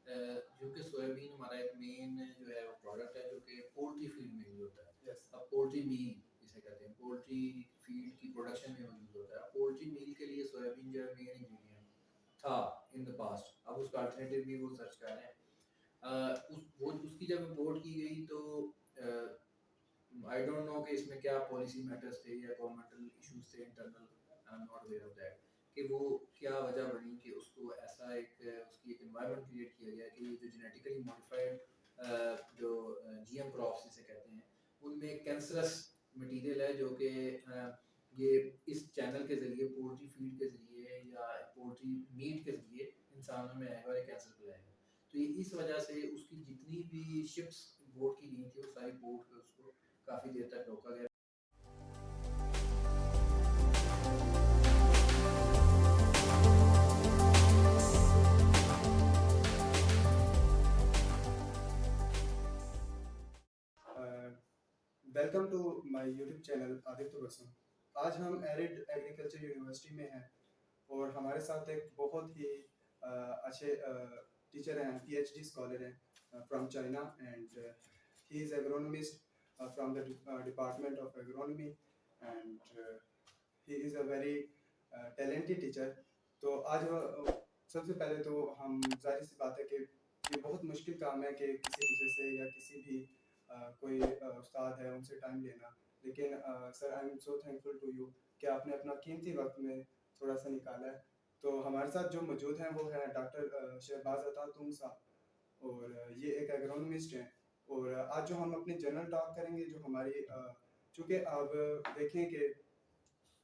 जो कि सोयाबीन हमारा एक मेन जो है प्रोडक्ट है जो कि पोल्ट्री फीड में यूज होता है। Yes. अब पोल्ट्री मील जिसे कहते हैं पोल्ट्री फीड की प्रोडक्शन में यूज होता है। पोल्ट्री मील के लिए सोयाबीन जो है मेन इंग्रेडिएंट था इन द पास्ट। अब उसका अल्टरनेटिव भी वो सर्च कर रहे हैं। उसकी जब इम्पोर्ट की गई तो आई डोंट नो कि इसमें क्या पॉलिसी मैटर्स थे या गवर्नमेंटल इश्यूज थे internal. I am not aware of that कि वो क्या वजह बनी कि उसको ऐसा एक उसकी एक एनवायरनमेंट क्रिएट किया गया कि जो जेनेटिकली मॉडिफाइड जो जीएम क्रॉप्स जिसे कहते हैं उनमें कैंसरस मटेरियल है जो कि ये इस चैनल के ज़रिए पोल्ट्री फीड के ज़रिए या पोल्ट्री मीट के ज़रिए इंसानों में आएगा और कैंसर फैलाएगा। तो ये इस वजह से उसकी जितनी भी शिप्स बोट की गई थी वो सारी बोट पे उसको काफ़ी देर तक रोका गया। Welcome to my YouTube channel Aditya Basu. आज हम एरिड एग्रीकल्चर यूनिवर्सिटी में हैं और हमारे साथ एक बहुत ही अच्छे टीचर हैं, पीएचडी स्कॉलर हैं from China and he is agronomist from the department of agronomy and he is a very talented teacher. तो आज सबसे पहले तो हम जाहिर सी बात है कि ये बहुत मुश्किल काम है कि किसी टीचर से या किसी भी कोई उस्ताद है उनसे टाइम लेना। लेकिन sir I am so thankful to you कि आपने अपना कीमती वक्त में थोड़ा सा निकाला है। तो हमारे साथ जो मौजूद हैं वो है डॉक्टर शहबाज अता तुम साहब और ये एक एग्रोनॉमिस्ट हैं। और आज जो हम अपनी जनरल टॉक करेंगे जो हमारी चूँकि अब देखें कि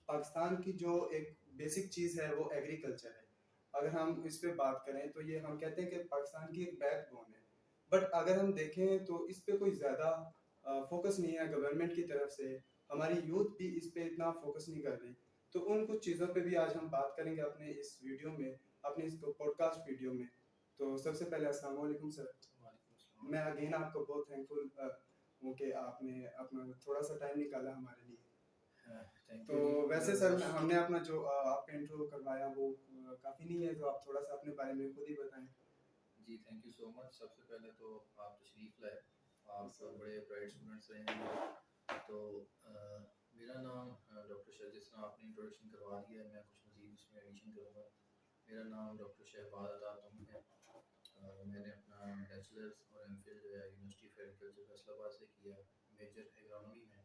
पाकिस्तान की जो एक बेसिक चीज़ है वो एग्रीकल्चर है। अगर हम इस पे बात करें तो ये हम कहते हैं कि पाकिस्तान की एक बैकबोन है। बट अगर हम देखें तो इस पे कोई ज़्यादा फोकस नहीं है गवर्नमेंट की तरफ से। हमारी यूथ भी इस पे इतना फोकस नहीं कर रही। तो उन कुछ चीज़ों पे भी आज हम बात करेंगे अपने इस वीडियो में, अपने इस पॉडकास्ट वीडियो में। तो सबसे पहले अस्सलाम वालेकुम सर। मैं अगेन आपको बहुत थैंकफुल हूँ कि आपने अपना थोड़ा सा टाइम निकाला हमारे लिए। तो वैसे सर हमने अपना जो आपका इंट्रो करवाया वो काफ़ी नहीं है, तो आप थोड़ा सा अपने बारे में खुद ही बताएं। जी थैंक यू सो मच। सबसे पहले तो आप तशरीफ़ लाए। आप बड़े ब्राइट स्टूडेंट्स रहे हैं। तो मेरा नाम डॉक्टर शह, जिस तरह आपने इंट्रोडक्शन करवा दिया है मैं कुछ मज़ीद उसमें एडिशन करूँगा। मेरा नाम डॉक्टर शहबाज अता तुम है। मैंने अपना बैचलर्स और एमफिल जो है यूनिवर्सिटी ऑफ एग्रीकल्चर फैसलाबाद से किया, मेजर एग्रोनॉमी में।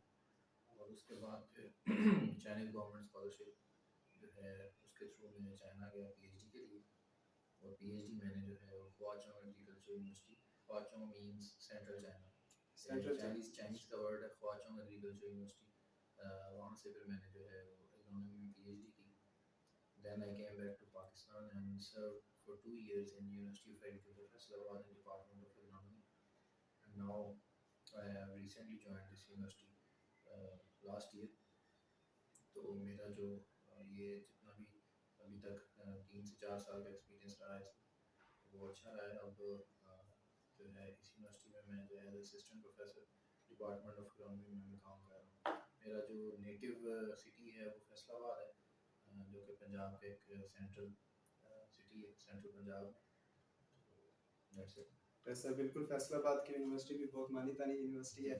और उसके बाद फिर चाइनीज़ गवर्नमेंट स्कॉलरशिप जो है उसके थ्रू मैं चाइना गया पीएचडी के लिए। और पीएचडी मैंने जो है वो Huazhong agriculture university, Huazhong means central China, central Chinese का वर्ड है ख्वाचोंग एग्रीकल्चर यूनिवर्सिटी। वहाँ से फिर मैंने जो है वो इकोनॉमी में पीएचडी की। Then I came back to Pakistan and served for 2 years in University of Agriculture, Faisalabad in Department of Agronomy. And now I have recently joined this university last year. तो मेरा जो ये जितना भी अभी तक 3 से 4 साल का एक्सपीरियंस रहा है इसमें वो अच्छा रहा है। अब जो है इस यूनिवर्सिटी में मैं जो है assistant professor department of economy में मैं काम कर रहा हूँ। मेरा जो नेटिव सिटी है वो फैसलाबाद है, जो कि पंजाब का एक सेंट्रल सिटी है, सेंट्रल पंजाब में। तो दैट्स इट। सर बिल्कुल, फैसलाबाद की यूनिवर्सिटी भी बहुत मानी तानी यूनिवर्सिटी है।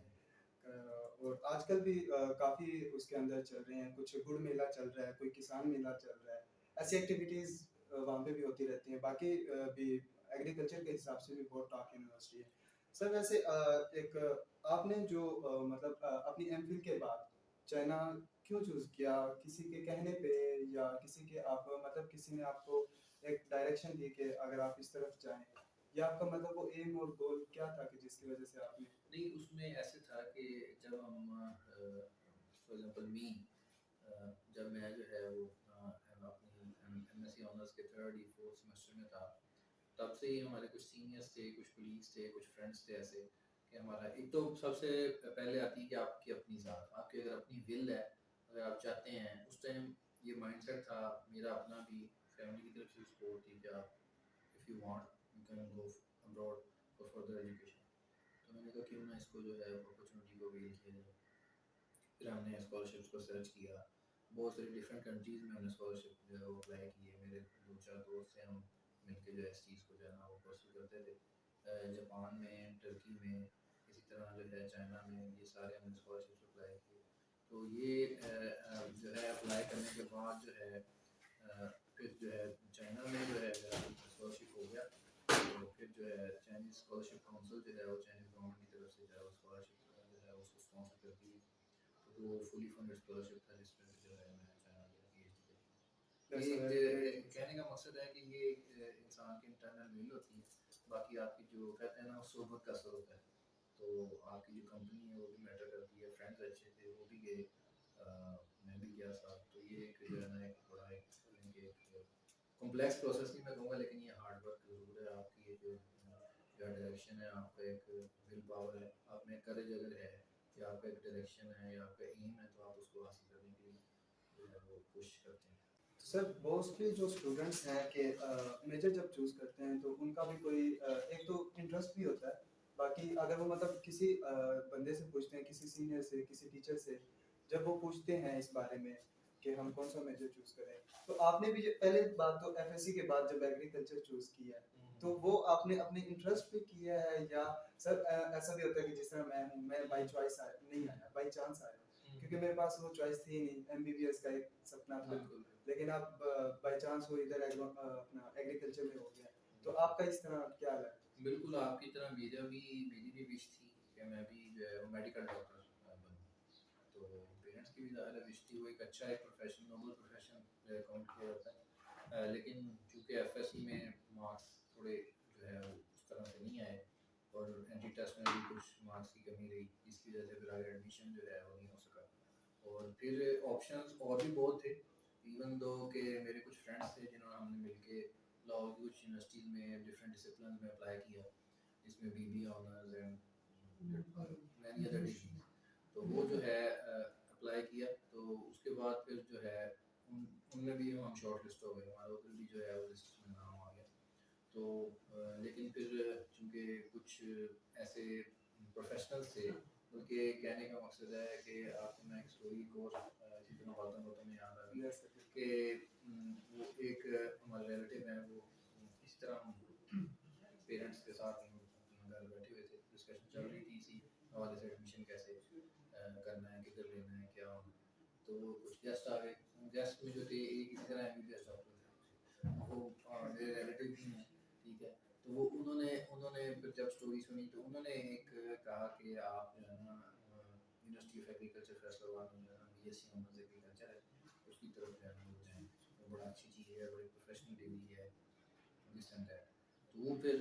और आजकल भी काफ़ी उसके अंदर चल रहे हैं, कुछ गुड़ मेला चल रहा है, कोई किसान मेला चल रहा है। ऐसी एक्टिविटीज़ वहाँ पे भी होती रहती हैं। बाकी भी एग्रीकल्चर के हिसाब से भी बहुत टॉप यूनिवर्सिटी है। सर वैसे एक आपने जो मतलब अपनी एमफिल के बाद चाइना क्यों चूज़ किया? किसी के कहने पे या किसी के आप मतलब किसी ने आपको एक डायरेक्शन दी कि अगर आप इस तरफ जाएँ, या आपका मतलब वो एम और गोल क्या था कि जिसकी वजह से आपने नहीं, उसमें ऐसे था कि जब हम फॉर एग्जांपल मी जब मैं जो है वो अपनी एमएससी ऑनर्स के थर्ड या फोर्थ सेमेस्टर में था, तब से ही हमारे कुछ सीनियर्स थे, कुछ कलीग्स थे, कुछ फ्रेंड्स थे ऐसे कि हमारा एक तो सबसे पहले आती है कि आपकी अपनी ज़ात, आपकी अगर अपनी विल है, अगर आप चाहते हैं। उस टाइम ये माइंडसेट था मेरा अपना भी, फैमिली की तरफ से सपोर्ट थी कि आप if you want you can go abroad for further education. तो मैंने कहा क्यों ना इसको जो है अपॉर्चुनिटी को अवेल किया जाए। फिर हमने स्कॉलरशिप्स को सर्च किया, बहुत सारी डिफरेंट कंट्रीज़ में हमने स्कॉलरशिप जो है वो अप्लाई किए। मेरे 2-4 दोस्त हैं, हम मिलके जो है इस चीज़ को जो है ना वो परस्यू करते थे। जापान में, टर्की में, इसी तरह जो है चाइना में, ये सारे हमने स्कॉलरशिप्स अप्लाई किए। तो ये जो है अप्लाई करने के बाद जो है फिर जो है चाइना में जो है स्कॉलरशिप हो गया। तो फिर जो है चाइनीज़ स्कॉलरशिप काउंसिल जो है वो चाइनीज़ गवर्नमेंट की तरफ से जो है वो स्कॉलरशिप जो है उसको स्पॉन्सर करती है। तो वो फुली फंडेड स्कॉलरशिप था जिसमें जो है मैं चाइना गया पीएचडी करने। दैट्स ये अ वेरी ग्रेट एक थिंग सर। कहने का मकसद है कि ये एक इंसान की इंटरनल विल होती है। बाकी आपकी जो कहते हैं ना सोबत का असर होता है। तो आपकी जो कंपनी है वो भी मैटर करती है। फ्रेंड्स अच्छे थे वो भी गए, मैं भी गया साथ। तो ये एक जो है ना एक बड़ा एक कहें कि एक कॉम्प्लेक्स प्रोसेस नहीं मैं कहूँगा, लेकिन ये हार्ड वर्क ज़रूर है। आपकी ये जो डायरेक्शन है, आपका एक विल पावर है, आप में करेज अगर है या आपका एक डायरेक्शन है या आपका एम है तो आप उसको हासिल करने के लिए जो है वो कोशिश करते हैं। सर मोस्टली जो स्टूडेंट्स हैं कि मेजर जब चूज़ करते हैं तो उनका भी कोई एक तो इंटरेस्ट भी होता है। बाकी अगर वो मतलब किसी बंदे से पूछते हैं, किसी सीनियर से, किसी टीचर से, जब वो पूछते हैं इस बारे में कि हम कौन सा मेजर चूज़ करें, तो आपने भी पहले बात तो एफएससी के बाद जब एग्रीकल्चर चूज़ किया है, तो वो आपने अपने इंटरेस्ट पे किया है या सर ऐसा भी होता है कि जिस तरह मैं हूँ, मैं बाई चॉइस नहीं आया, बाई चांस आया, क्योंकि मेरे पास वो चॉइस थी नहीं, एमबीबीएस का एक सपना था, बिल्कुल। लेकिन आप बाय चांस वो इधर अपना एग्रीकल्चर में हो गया। तो आपका इस तरह क्या है? बिल्कुल आपकी तरह मेरी भी विश थी कि मैं भी जो है वो मेडिकल डॉक्टर बनूँ। तो पेरेंट्स की भी ज़्यादा विश थी, वो एक अच्छा एक प्रोफेशन, नोबल प्रोफेशन काउंट किया जाता है। लेकिन चूँकि एफएससी में मार्क्स थोड़े जो है वो उस तरह से नहीं आए और एंट्री टेस्ट में भी कुछ मार्क्स की कमी रही, इसकी वजह से फिर आगे एडमिशन जो है वो नहीं हो सका। और फिर ऑप्शंस और भी बहुत थे, इवन दो कि मेरे कुछ फ्रेंड्स थे जिन्होंने हमने मिलके लाहौर की कुछ यूनिवर्सिटीज़ में डिफरेंट डिसिप्लिन में अप्लाई किया, जिसमें BB honours and many other degrees. तो वो जो है अप्लाई किया, तो उसके बाद फिर जो है उनमें भी हम शॉर्ट लिस्ट हो गए, हमारा उधर भी जो है वो लिस्ट में नाम आ गया। तो लेकिन फिर चूँकि कुछ ऐसे प्रोफेशनल्स थे, बल्कि कहने का मकसद है कि आपको मैं एक स्टोरी को इसी तरह बातों में याद आ गई यस सर। कि वो एक हमारे रिलेटिव हैं, वो इस तरह हम पेरेंट्स के साथ हम अपना घर बैठे हुए थे, डिस्कशन चल रही थी इसी हवाले से एडमिशन कैसे करना है, किधर लेना है, क्या होना है। तो कुछ गेस्ट आ गए, गेस्ट में जो थे एक इसी तरह एमबीबीएस डॉक्टर थे, वो मेरे रिलेटिव भी हैं, ठीक है। तो वो उन्होंने उन्होंने फिर जब स्टोरी सुनी तो उन्होंने एक कहा कि आप जो है ना यूनिवर्सिटी ऑफ एग्रीकल्चर फैसलाबाद में जो है ना बीएससी ऑनर्स एग्रीकल्चर है, उसकी तरफ जो है ना वो जाएँ, वो बड़ा अच्छी चीज़ है, बड़ी प्रोफेशनल डिग्री है, दिस एंड दैट। तो वो फिर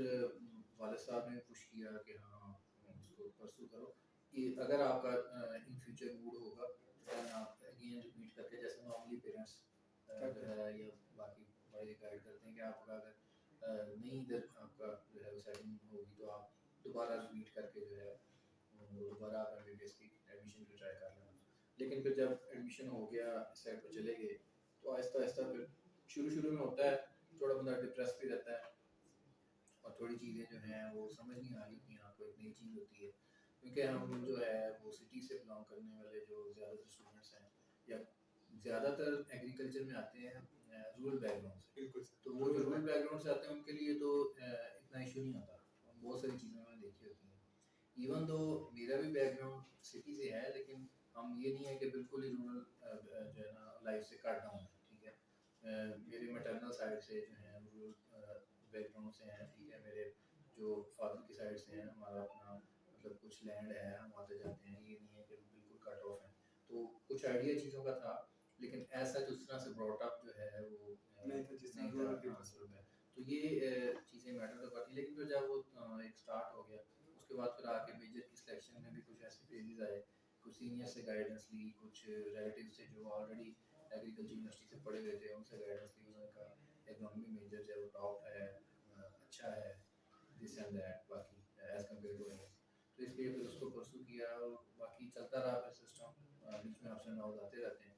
वालिद साहब ने पुश किया कि हाँ इसको परस्यू करो, कि अगर आपका इन फ्यूचर मूड होगा तो then आप अगेन रिपीट करके, जैसे नॉर्मली पेरेंट्स जो है या बाकी बड़े गाइड करते हैं कि आप अगर नहीं इधर आपका जो है वो सेटिंग होगी तो आप दोबारा रिपीट करके जो है वो दोबारा आप एमबीबीएस की एडमिशन की ट्राई कर लेना। लेकिन फिर जब एडमिशन हो गया, इस साइड पर चले गए, तो आहिस्ता आहिस्ता फिर शुरू में होता है, थोड़ा बंदा डिप्रेस भी रहता है और थोड़ी चीज़ें जो हैं वो समझ नहीं आ रही कि हाँ कोई नई चीज़ होती है, क्योंकि हम जो है वो सिटी से बिलोंग करने वाले जो ज़्यादातर स्टूडेंट्स हैं या ज़्यादातर एग्रीकल्चर में आते हैं रूरल बैकग्राउंड से। बिल्कुल तो सर। वो जो रूरल बैकग्राउंड से आते हैं उनके लिए तो इतना इशू नहीं आता, बहुत सारी चीज़ें मैंने देखी होती हैं। इवन दो मेरा भी बैकग्राउंड सिटी से है, लेकिन हम ये नहीं है कि बिल्कुल ही रूरल जो है ना लाइफ से कट डाउन है, ठीक है। मेरे मैटरनल साइड से जो है रूरल बैकग्राउंड से हैं, ठीक है। मेरे जो फादर की साइड से हैं, हमारा अपना मतलब कुछ लैंड है, हम आते जाते हैं, ये नहीं है कि बिल्कुल कट ऑफ है। तो कुछ आइडिया चीज़ों का था, लेकिन ऐसा जिस तरह से ब्रॉट अप जो है वो नहीं था जिस तरह नहीं था, रूरल हाँ पीपल्स रूरल होता में। है। तो ये चीज़ें मैटर तो करती हैं, लेकिन फिर जब वो एक स्टार्ट हो गया, उसके बाद फिर आके मेजर की सिलेक्शन में भी कुछ ऐसे फेजेस आए, कुछ सीनियर से गाइडेंस ली, कुछ रिलेटिव से जो ऑलरेडी एग्रीकल्चर यूनिवर्सिटी से पढ़े हुए थे उनसे गाइडेंस ली। उन्होंने कहा इकोनॉमी मेजर जो है वो टॉप है, अच्छा है, दिस एंड दैट, बाकी एज कम्पेयर टू अदर्स। तो इसलिए फिर उसको परस्यू किया और बाकी चलता रहा फिर सिस्टम, बीच में अप्स एंड डाउन आते रहते हैं,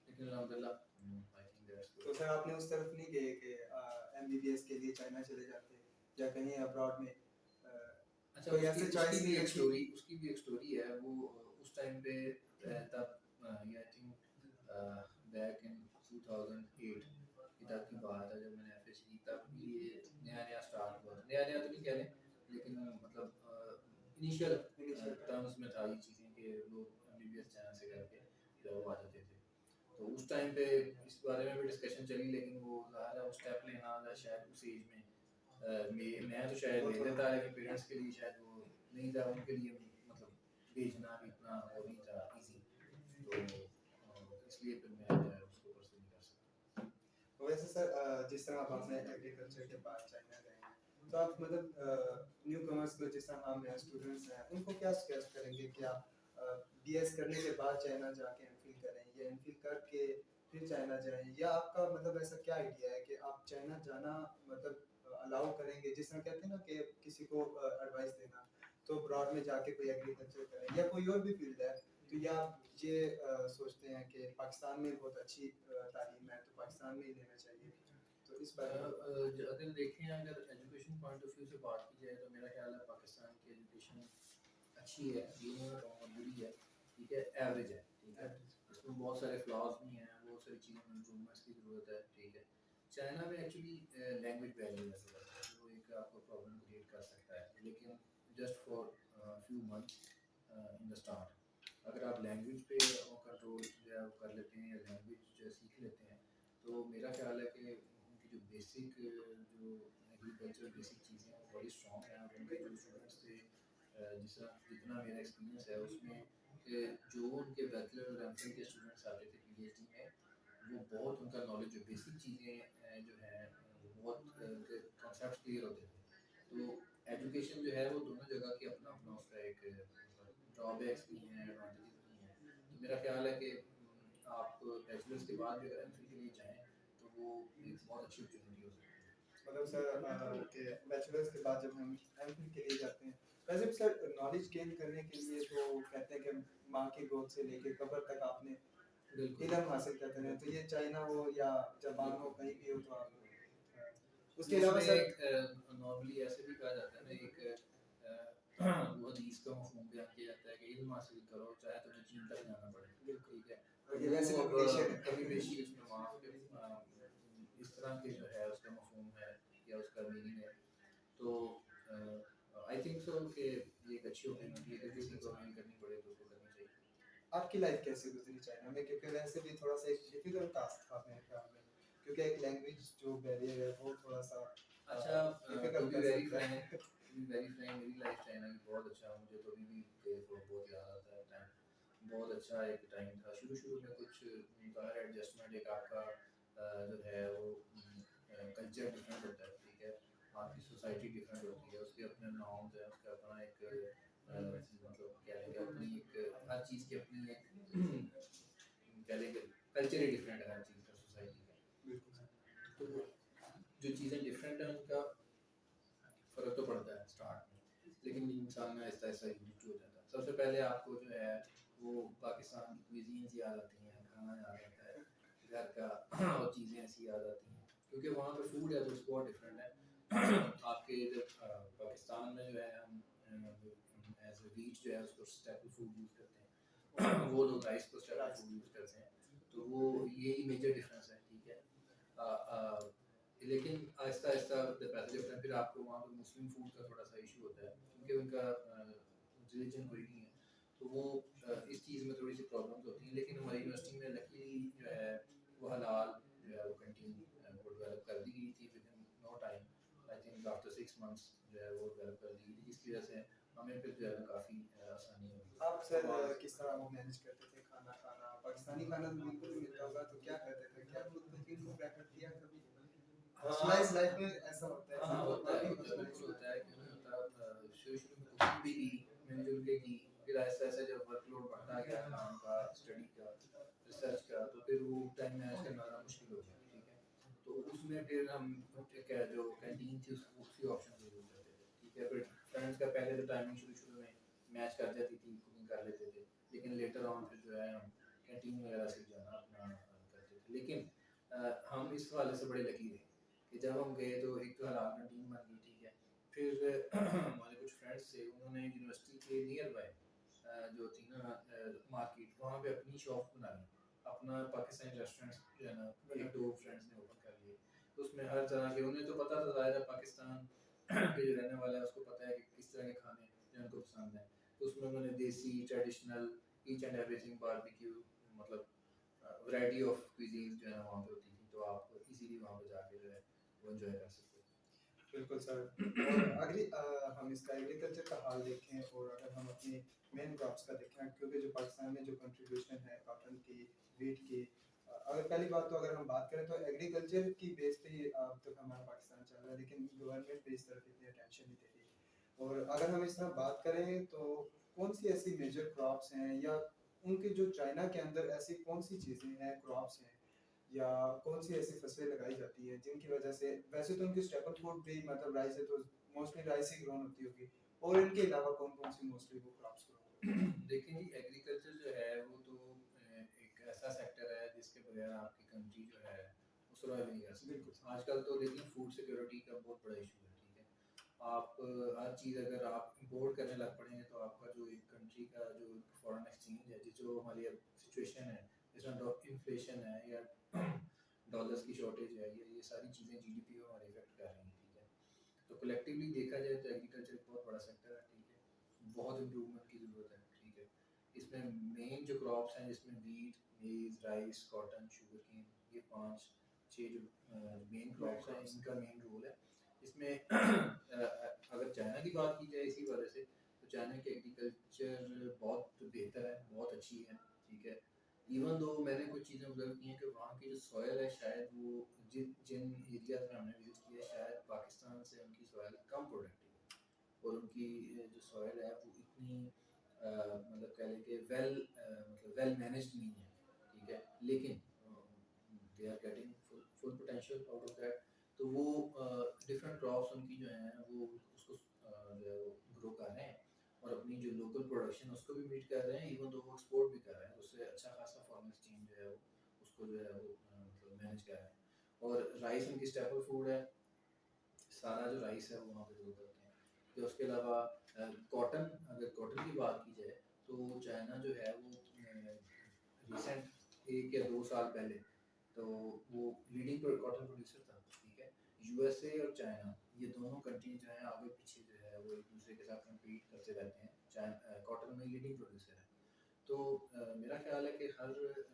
लेकिन अल्हम्दुलिल्लाह आई थिंक दैट्स तो गुड। सर आपने उस तरफ नहीं गए कि एमबीबीएस के लिए चाइना चले जाते या कहीं अब्रॉड में अच्छा, कोई उसकी ऐसे उसकी चॉइस भी नहीं एक रखी? स्टोरी उसकी भी एक स्टोरी है। वो उस टाइम पे तब ये आई थिंक बैक इन 2008 की तब की बात है, जब मैंने एफएससी की, तब ये इनिशियल इनिशियल टर्म्स में था ये चीज़ें कि लोग एमबीबीएस चाइना से करके जो है वो आ जाते थे। तो उस टाइम पे इस बारे में भी डिस्कशन चली, लेकिन वो ज़्यादा वो स्टेप लेना था शायद उस एज में मैं तो शायद वो ले थोड़ा लेता, लेकिन पेरेंट्स के लिए शायद वो नहीं था, उनके लिए मतलब भेजना भी इतना वो नहीं था ईज़ी। तो इसलिए फिर मैं जो है उसको परस्यू नहीं कर सका। वैसे सर जिस तरह आप अपने एग्रीकल्चर के बाद चाइना गए हैं, तो आप मतलब न्यू कमर्स को, जिस तरह हम स्टूडेंट्स हैं, उनको क्या सजेस्ट करेंगे कि आप बीएस करने के बाद चाइना जाके एमफिल करें या एमफिल करके फिर चाइना जाएं, या आपका मतलब ऐसा क्या आइडिया है कि आप चाइना जाना मतलब अलाउ करेंगे? जिस तरह कहते हैं ना कि किसी को एडवाइस देना, तो ब्रॉड में जाके कोई एग्रीकल्चर करें या कोई और भी फील्ड है, तो या आप ये सोचते हैं कि पाकिस्तान में बहुत अच्छी तालीम है तो पाकिस्तान में ही लेना चाहिए? तो इस बारे में अगर देखें, अगर एजुकेशन पॉइंट ऑफ व्यू से बात की जाए तो मेरा ख्याल है पाकिस्तान की एजुकेशन अच्छी है, ये नहीं मैं कहूँगा बुरी है, ठीक है, एवरेज है, ठीक है। इसमें बहुत सारे फ्लॉज भी हैं, बहुत सारी चीज़ों में इम्प्रूवमेंट्स की ज़रूरत है, ठीक है। चाइना में एक्चुअली लैंग्वेज बैरियर है थोड़ा सा, जो एक आपको प्रॉब्लम क्रिएट कर सकता है, लेकिन just for few months in the start अगर आप लैंग्वेज पे कंट्रोल जो है वो कर लेते हैं या लैंग्वेज जो है सीख लेते हैं, तो मेरा ख्याल है कि उनकी जो बेसिक जो एग्रीकल्चर बेसिक चीज़ें हैं वो बड़ी स्ट्रॉन्ग हैं, और उनके जो स्टूडेंट्स थे जितना मेरा एक्सपीरियंस है उसमें कि जो उनके बैचलर और एमफिल के स्टूडेंट्स आते थे पीएचडी में, वो बहुत उनका नॉलेज जो बेसिक चीज़ें जो है वो बहुत उनके कॉन्सेप्ट क्लियर होते थे। तो एजुकेशन जो है वो दोनों जगह की अपना अपना उसका एक मतलब ड्रॉबैक्स भी हैं, एडवांटेजेस भी हैं। तो मेरा ख्याल है कि आप बैचलर्स के बाद भी अगर एमफिल के लिए जाएँ तो वो एक बहुत अच्छी अपॉर्चुनिटी हो सकती है। मतलब सर कि बैचलर्स के बाद जब हम एमफिल के लिए जाते हैं, वैसे भी सर नॉलेज गेन करने के लिए तो कहते हैं कि माँ की गोद से लेके कब्र तक आपने बिल्कुल, इल्म हासिल करते हैं, तो ये चाइना हो या जापान हो, बिल्कुल। कहीं भी हो, तो आप तो उसके अलावा उसमें सर एक नॉर्मली ऐसे भी कहा जाता है ना, एक वो हदीस का मफ़हूम बयान किया जाता है कि इल्म हासिल करो चाहे तुम्हें चीन तक जाना पड़े, बिल्कुल, ठीक है। और तो ये वैसे वो भी अब कंडीशन है। कभी पेशी उसमें माफ़ के इस तरह के जो है उसका मफ़हूम है या उसका मीनिंग है। तो आई थिंक सो कि ये एक अच्छी अपॉर्चुनिटी है, अगर किसी को अवेल करनी पड़े तो उसको करनी चाहिए। आपकी लाइफ कैसे गुजरी चाइना में? क्योंकि वैसे भी थोड़ा सा एक डिफिकल्ट टास्क था मेरे ख्याल में, क्योंकि एक लैंग्वेज जो बैरियर है वो थोड़ा सा अच्छा, टू डिफिकल्ट बी कर वेरी सकता है। फ्रैंक मेरी लाइफ चाइना की बहुत अच्छा, मुझे तो अभी भी बहुत याद आता है टाइम। बहुत अच्छा एक टाइम था, शुरू में कुछ ज़ाहिर एडजस्टमेंट, एक आपका जो है वो कल्चर डिफरेंट होता है, ठीक है। आपकी सोसाइटी डिफरेंट होती है, उसके अपने नॉर्म्स हैं, उसका अपना एक मतलब कह लें कि अपनी एक हर चीज़ की अपनी एक कह लें कि कल्चर ही डिफरेंट है हर चीज़ का, सोसाइटी का। बिल्कुल सर। तो जो चीज़ें डिफरेंट हैं उनका फ़र्क तो पड़ता है स्टार्ट में, लेकिन इंसान में आहिस्ता-आहिस्ता यूज़्ड टू हो जाता है। सबसे पहले आपको जो है वो पाकिस्तान की क्विज़ीन्स याद आती हैं, खाना याद आता है, घर का और चीज़ें ऐसी याद आती हैं, क्योंकि वहाँ पे फूड है तो उसको बहुत डिफरेंट है। आपके इधर पाकिस्तान में जो है हम एज़ अ व्हीट जो है उसको स्टेपल फूड यूज़ करते हैं। वो लोग राइस को स्टेपल राइस। फूड यूज़ करते हैं। तो वो यही मेजर डिफरेंस है, ठीक है। लेकिन आहिस्ता-आहिस्ता द पैसेज ऑफ टाइम फिर आपको वहाँ पे मुस्लिम फूड का थोड़ा-सा इश्यू होता है, क्योंकि उनका रिलीजन कोई नहीं है। तो वो इस चीज़ में थोड़ी-सी प्रॉब्लम्स होती हैं, लेकिन हमारी यूनिवर्सिटी में लकीली जो है वो हलाल जो है वो कैंटीन वो डेवलप कर दी गई थी within no time. I think after 6 months जो है वो डेवलप कर दी गई थी, जिसकी वजह से हमें फिर जो है काफ़ी आसानी हुई। आप सर किस तरह वो मैनेज करते थे खाना खाना? पाकिस्तानी खाना तो बिल्कुल नहीं मिलता होगा, तो क्या करते थे? क्या खुद कुकिंग को प्रेफर किया कभी? हॉस्टलाइज्ड हाँ, लाइफ में ऐसा होता है, हाँ, सब लोग होता वहाँ है, भी होता है, बिल्कुल हॉस्टलाइज्ड होता है, क्यों नहीं होता। शुरू-शुरू में कुकिंग भी की, मिल-जुल के की, फिर आहिस्ता-आहिस्ता जब वर्कलोड बढ़ता गया काम का, स्टडी का, रिसर्च का, तो फिर वो टाइम मैनेज करना ज़्यादा मुश्किल हो गया, ठीक है। तो उसमें फिर हम एक जो कैंटीन थी उसी ऑप्शन को यूज़ करते थे, ठीक है। फिर फ्रेंड्स का पहले तो टाइमिंग शुरू-शुरू में मैच कर जाती थी, कुकिंग कर लेते थे, लेकिन लेटर ऑन फिर जो है हम कैंटीन वगैरह से जो है ना अपना करते थे। लेकिन हम इस हवाले से बड़े लकी थे कि जब हम गए तो एक तो हलाल कैंटीन बन गई, ठीक है। फिर हमारे कुछ फ्रेंड्स थे, उन्होंने यूनिवर्सिटी के नियर बाय जो थी ना मार्केट, वहाँ पे अपनी शॉप बना ली, अपना पाकिस्तानी रेस्टोरेंट्स जो है ना एक दो फ्रेंड्स ने ओपन कर लिए। तो उसमें हर तरह के, उन्हें तो पता था ज़ाहिर है पाकिस्तान के जो रहने वाला है उसको पता है कि किस तरह के खाने जो उनको पसंद है। तो उसमें उन्होंने देसी traditional each and everything barbecue, मतलब वैरायटी ऑफ क्विजीन्स जो है वहाँ पे होती थी, तो आप इजीली वहाँ पे जाके जो है वो एंजॉय कर सकते बिल्कुल सर। और हम इसका एग्रीकल्चर का हाल देखें और अगर हम अपनी मेन क्रॉप्स का देखें, क्योंकि जो पाकिस्तान में जो कंट्रीब्यूशन है कॉटन की, वीट की, अगर पहली बात तो अगर हम बात करें तो एग्रीकल्चर की बेस पे ही अब तक हमारा पाकिस्तान चल रहा है, लेकिन गवर्नमेंट भी इस तरफ इतनी अटेंशन नहीं दे रही। और अगर हम इस तरह बात करें तो कौन सी ऐसी मेजर क्रॉप्स हैं, या उनके जो चाइना के अंदर ऐसी कौन सी चीज़ें हैं, क्रॉप्स हैं, या कौन सी ऐसी फसलें लगाई जाती है जिनकी वजह से, वैसे तो उनकी स्टेपल फूड भी मतलब राइस है, तो मोस्टली राइस ही ग्रोन होती होगी, और इनके अलावा कौन कौन सी मोस्टली वो क्रॉप्स ग्रो होती हैं। देखिए जी, एग्रीकल्चर जो है वो तो एक ऐसा सेक्टर है जिसके बगैर आपकी कंट्री जो है वो सर्वाइव नहीं कर है? सकती। बिल्कुल। आजकल तो देखिए फूड सिक्योरिटी का बहुत बड़ा इशू है, ठीक है। आप हर चीज़ अगर आप इंपोर्ट करने लग पड़े हैं, तो आपका जो एक कंट्री का जो फॉरेन एक्सचेंज है, जो हमारी अब सिचुएशन है, जिसमें इन्फ्लेशन है या डॉलर्स की शॉर्टेज है, ये सारी चीज़ें जीडीपी को हमारे इफेक्ट कर रही हैं, ठीक है। तो कलेक्टिवली देखा जाए तो एग्रीकल्चर एक बहुत बड़ा सेक्टर है, ठीक है। बहुत इम्प्रूवमेंट की ज़रूरत है, ठीक है। इसमें मेन जो क्रॉप्स हैं, जिसमें वीट, मेज, राइस, कॉटन, शुगर केन, ये 5-6 जो मेन क्रॉप्स हैं, crops। इनका मेन रोल है इसमें। अगर चाइना की बात की जाए इसी वजह से, तो चाइना की एग्रीकल्चर बहुत बेहतर है, बहुत अच्छी है, ठीक है। इवन दो मैंने कुछ चीज़ें ऑब्जर्व की हैं कि वहाँ की जो सॉयल है, शायद वो जिन जिन एरियाज में हमने विजिट किया है, शायद पाकिस्तान से उनकी सॉयल कम प्रोडक्टिव है, और उनकी जो सॉयल है वो इतनी मतलब कह लें कि मतलब वेल मैनेज्ड नहीं है, ठीक है। लेकिन they are getting full full potential out of that. तो वो डिफरेंट क्रॉप्स उनकी जो हैं वो उसको जो है वो ग्रो कर रहे हैं, और अपनी जो लोकल प्रोडक्शन उसको भी मीट कर रहे हैं, इवन तो वो एक्सपोर्ट भी कर रहे हैं, उससे अच्छा खासा फॉरेन एक्सचेंज जो है वो उसको जो है वो मतलब मैनेज कर रहे हैं। और राइस उनकी स्टेपल फूड है, सारा जो राइस है वो वहाँ पे ग्रो करते हैं। फिर उसके अलावा कॉटन, अगर कॉटन की बात की जाए, तो चाइना जो है वो रिसेंट 1 या 2 साल पहले तो वो लीडिंग कॉटन प्रोड्यूसर था, ठीक है। यूएसए और चाइना, ये दोनों कंट्री जो है आगे पीछे जो है वो एक दूसरे के साथ कम्पीट करते रहते हैं, चाइना कॉटन में लीडिंग प्रोड्यूसर है। तो मेरा ख्याल है कि हर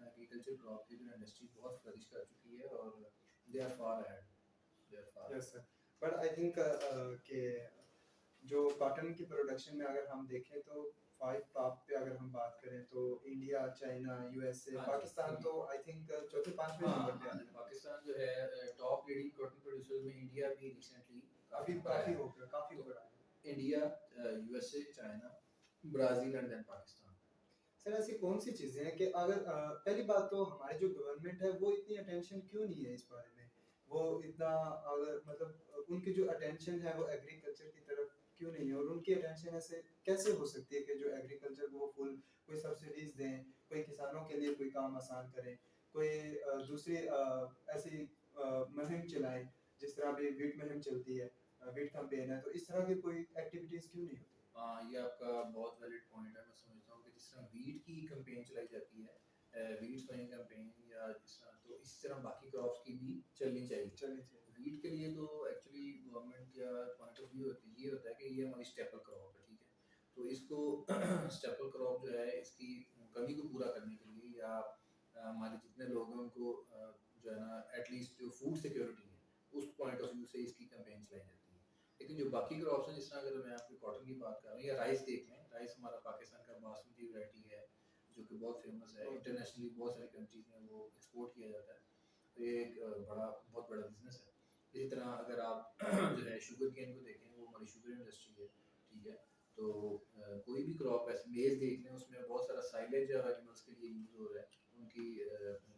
एग्रीकल्चर क्रॉप की जो इंडस्ट्री बहुत फ्लरिश कर चुकी है, और they are far ahead, they are far. Yes sir. But I think कि जो कॉटन की प्रोडक्शन में अगर हम देखें तो 5 टॉप पे अगर हम बात करें तो इंडिया, चाइना, यूएसए, हाँ जी, पाकिस्तान इंडिया, तो आई थिंक चौथे पांचवें हाँ नंबर पे हाँ आता जी, है। पाकिस्तान जो है टॉप लीडिंग कॉटन प्रोड्यूसर में इंडिया भी रिसेंटली अभी काफ़ी ऊपर काफी आया है। हो गया, काफी तो ऊपर आया है। India, USA, China, Brazil and then Pakistan. Sir ऐसी कौन सी चीजें हैं कि अगर पहली बात तो हमारी जो गवर्नमेंट है वो इतनी अटेंशन क्यों नहीं है इस बारे में, वो इतना, अगर मतलब उनकी जो अटेंशन है वो एग्रीकल्चर की तरफ क्यों नहीं है, और उनकी अटेंशन ऐसे कैसे हो सकती है कि जो एग्रीकल्चर को वो फुल कोई सब्सिडीज दें, कोई किसानों के लिए कोई काम आसान करें, कोई दूसरी ऐसी मुहिम चलाएं, जिस तरह अभी वीट मुहिम चलती है, वीट कैंपेन है, तो इस तरह की कोई एक्टिविटीज क्यों नहीं होती? हाँ, ये आपका बहुत वैलिड पॉइंट है। मैं समझता हूँ कि जिस तरह वीट की कैंपेन चलाई जाती है, वीट सोइंग कैंपेन, या जिस तरह, तो इस तरह बाकी क्रॉप्स की भी चलनी चाहिए। चलिए चलिए। वीट के लिए तो एक्चुअली गवर्नमेंट का पॉइंट ऑफ व्यू ये होता है कि ये हमारी स्टेपल क्रॉप है, ठीक है। तो इसको स्टेपल क्रॉप जो है इसकी कमी को पूरा करने के लिए, या हमारे जितने लोग हैं उनको जो है ना एटलीस्ट जो फूड सिक्योरिटी है, उस पॉइंट ऑफ व्यू से इसकी कैंपेन चलाई जाती है। लेकिन जो बाकी क्रॉप्स हैं, जिस तरह अगर मैं आपकी कॉटन की बात कर रहा हूँ, या राइस देख लें, राइस हमारा पाकिस्तान का बासमती वैरायटी है, जो कि बहुत फेमस है इंटरनेशनली, बहुत सारी कंट्रीज में वो एक्सपोर्ट किया जाता है। तो ये एक बहुत बड़ा बिजनेस है। इसी तरह अगर आप जो है शुगर केन को देखें, वो हमारी शुगर इंडस्ट्री है, ठीक है। तो कोई भी क्रॉप ऐसे मेज देख लें, उसमें बहुत सारा साइलेज और एनिमल्स के लिए यूज़ हो रहा है, उनकी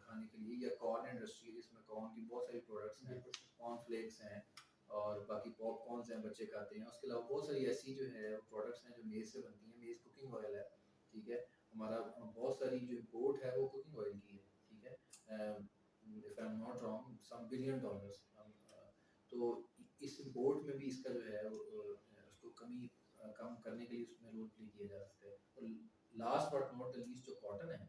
खाने के लिए। या कॉर्न इंडस्ट्री है, जिसमें कॉर्न की बहुत सारी प्रोडक्ट्स हैं, बिल्कुल सर। कॉर्न फ्लेक्स हैं, और बाकी पॉपकॉर्न्स हैं, बच्चे खाते हैं। उसके अलावा बहुत सारी ऐसी जो है प्रोडक्ट्स हैं जो मेज़ से बनती हैं। मेज़ कुकिंग ऑयल है, ठीक है। हमारा बहुत सारी जो इम्पोर्ट है वो कुकिंग ऑयल की है, ठीक है। If I am not wrong, some billion dollars. तो इस इम्पोर्ट में भी इसका जो है वो उसको कम करने के लिए उसमें रोल प्ले किया जा सकता है। और last but not the least, जो कॉटन है,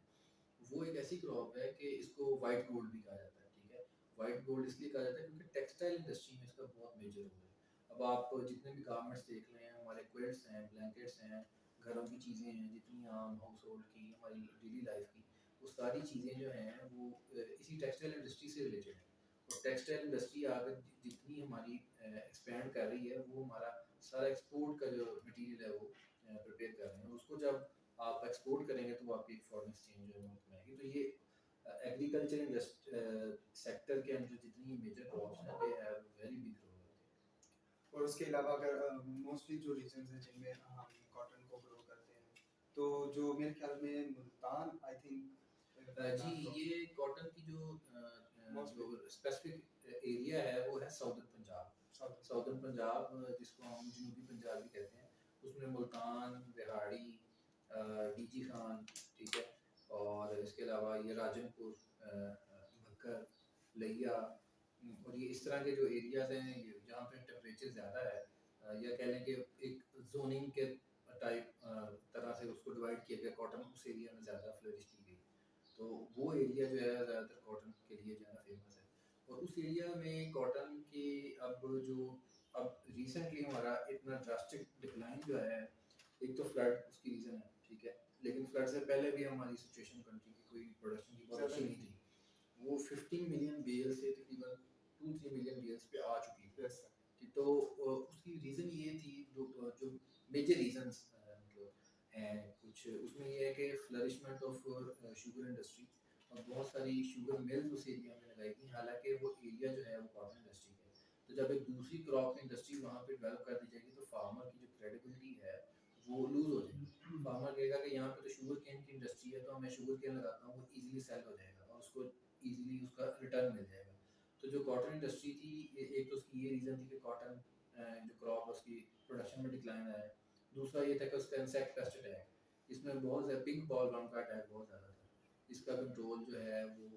वो एक ऐसी क्रॉप है कि इसको वाइट गोल्ड भी कहा जाता है, ठीक है। वाइट गोल्ड इसलिए कहा जाता है क्योंकि टेक्सटाइल इंडस्ट्री में इसका बहुत मेजर रोल है। अब आप जितने भी गारमेंट्स देख रहे हैं, हमारे क्विल्ट्स हैं, ब्लैंकेट्स हैं, घरों की चीज़ें हैं, जितनी आम हाउस होल्ड की, हमारी डेली लाइफ की, वो सारी चीज़ें जो हैं वो इसी टेक्सटाइल इंडस्ट्री से रिलेटेड हैं। और टेक्सटाइल इंडस्ट्री आगे जितनी हमारी एक्सपेंड कर रही है, वो हमारा सारा एक्सपोर्ट का जो मटेरियल है वो प्रिपेयर कर रहे हैं। उसको जब आप एक्सपोर्ट करेंगे तो आपकी फॉरेन एक्सचेंज जो है वो कमाएगी। तो ये एग्रीकल्चर सेक्टर के अंदर जितनी मेजर क्रॉप्स हैं, they have very big role. और उसके अलावा अगर मोस्टली जो रीजन्स हैं जिनमें हम कॉटन को ग्रो करते हैं, तो जो मेरे ख्याल में मुल्तान आई थिंक जी, ये कॉटन की मोस्टली जो स्पेसिफिक एरिया है वो है southern Punjab. South. Southern Punjab जिसको हम जनूबी पंजाब भी कहते हैं, उसमें मुल्तान, बिहाड़ी, डीजी खान, ठीक है, और इसके अलावा ये राजनपुर, भक्कर, लिया, और ये इस तरह के जो एरियाज हैं ये जहाँ पे टेम्परेचर ज़्यादा है, या कह लें कि एक जोनिंग के टाइप तरह से उसको डिवाइड किया गया, कॉटन उस एरिया में ज़्यादा फ्लरिश की गई। तो वो एरिया जो है ज़्यादातर कॉटन के लिए जो है ना फेमस है। और उस एरिया में कॉटन की अब रिसेंटली हमारा इतना ड्रास्टिक डिक्लाइन जो है, एक तो फ्लड उसकी रीज़न है, ठीक है, लेकिन फ्लड से पहले भी हमारी सिचुएशन कंट्री की कोई प्रोडक्शन की बहुत अच्छी नहीं थी। वो 15 मिलियन बेल से तकरीबन 2-3 मिलियन बेल्स पे आ चुकी थी। यस तो उसकी रीज़न ये थी, जो मेजर रीजंस मतलब हैं कुछ, उसमें ये है कि फ्लरिशमेंट ऑफ शुगर इंडस्ट्री, और बहुत सारी शुगर मिल्स उस एरिया में लगाई गई, हालांकि वो एरिया जो है वो कॉटन इंडस्ट्री का है। तो जब एक दूसरी क्रॉप इंडस्ट्री वहाँ पे डेवलप कर दी जाएगी तो फार्मर की जो क्रेडिबिलिटी है वो लूज हो जाएगी। फार्मर कहेगा कि यहाँ पे तो शुगर केन की इंडस्ट्री है, तो मैं शुगर केन लगाता हूँ, वो इजीली सेल हो जाएगा और उसको इजीली उसका रिटर्न मिल जाएगा। तो जो कॉटन इंडस्ट्री थी, एक तो उसकी ये रीज़न थी कि कॉटन जो क्रॉप उसकी प्रोडक्शन में डिक्लाइन आया है। दूसरा ये था कि उसका इंसेक्ट पेस्ट अटैक, इसमें बहुत ज़्यादा पिंक बॉल वर्म का अटैक बहुत ज़्यादा था। इसका कंट्रोल जो है वो